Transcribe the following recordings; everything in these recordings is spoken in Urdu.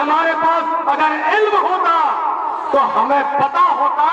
ہمارے پاس اگر علم ہوتا تو ہمیں پتا ہوتا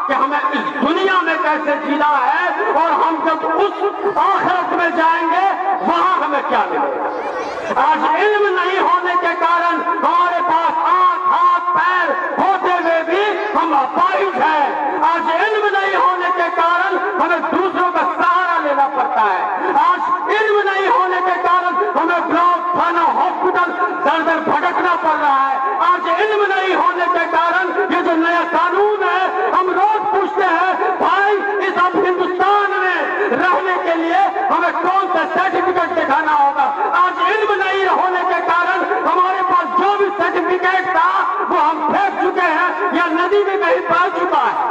کہ ہمیں اس دنیا میں کیسے جینا ہے اور ہم جب اس آخرت میں جائیں گے وہاں ہمیں کیا ملے گا۔ آج علم نہیں ہونے کے کارن ہمارے پاس آنکھ ہاتھ پیر ہوتے ہوئے بھی ہم اپاہج ہیں۔ آج علم نہیں ہونے کے کارن ہمیں دوسروں کا سہارا لینا پڑتا ہے۔ آج علم نہیں ہونے کے کارن ہمیں بلاک تھانہ ہاسپٹل در در بھٹکنا پڑ رہا ہے۔ آج علم نہیں ہونے کے کارن یہ جو نیا قانون ہے ہم روز پوچھتے ہیں بھائی اس اب ہندوستان میں رہنے کے لیے ہمیں کون سا سرٹیفکیٹ دکھانا ہوگا۔ آج علم نہیں ہونے کے کارن ہمارے پاس جو بھی سرٹیفکیٹ تھا وہ ہم پھینک چکے ہیں یا ندی میں کہیں پا چکا ہے۔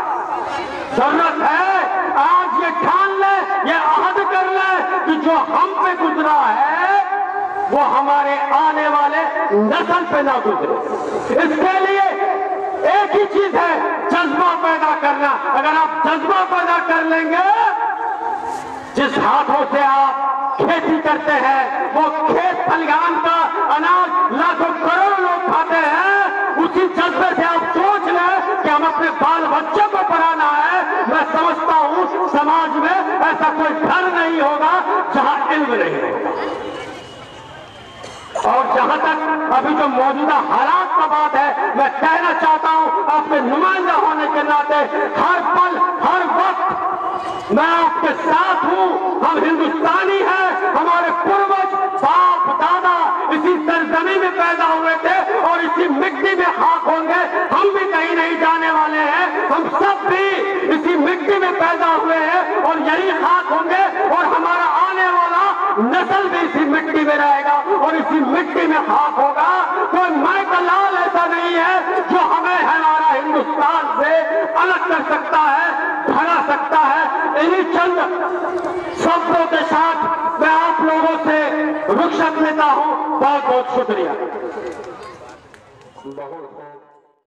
ضرورت ہے آج یہ ٹھان لے یہ عہد کر لے کہ جو ہم پہ گزرا ہے وہ ہمارے آنے والے نسل پہ نہ گزرے۔ اس کے لیے ایک ہی چیز ہے جذبہ پیدا کرنا۔ اگر آپ جذبہ پیدا کر لیں گے جس ہاتھوں سے آپ کھیتی کرتے ہیں وہ کھیت کھلیان کا اناج لاکھوں کروڑوں لوگ کھاتے ہیں، اسی جذبے سے آپ سوچ لیں کہ ہم اپنے بال بچوں کو پڑھانا ہے۔ میں سمجھتا ہوں سماج میں ایسا کوئی گھر نہیں ہوگا جہاں علم نہیں ہوگا۔ اور جہاں تک ابھی جو موجودہ حالات کا بات ہے میں کہنا چاہتا ہوں آپ کے نمائندہ ہونے کے ناطے ہر پل ہر وقت میں آپ کے ساتھ ہوں۔ ہم ہندوستانی ہیں، ہمارے پروج باپ دادا اسی سرزمین میں پیدا ہوئے تھے اور اسی مٹی میں خاک ہوں گے۔ ہم بھی کہیں نہیں جانے والے ہیں، ہم سب بھی اسی مٹی میں پیدا ہوئے ہیں اور یہی خاک ہوں گے اور ہمارا آنے والا نسل بھی اسی مٹی میں رہے گا اور اسی مٹی میں خاک ہوگا۔ کوئی مائی کا لال ایسا نہیں ہے جو ہمیں ہمارا ہندوستان سے الگ کر سکتا ہے، بھگا سکتا ہے۔ انہی چند شبدوں کے ساتھ میں آپ لوگوں سے رخصت لیتا ہوں۔ بہت بہت شکریہ۔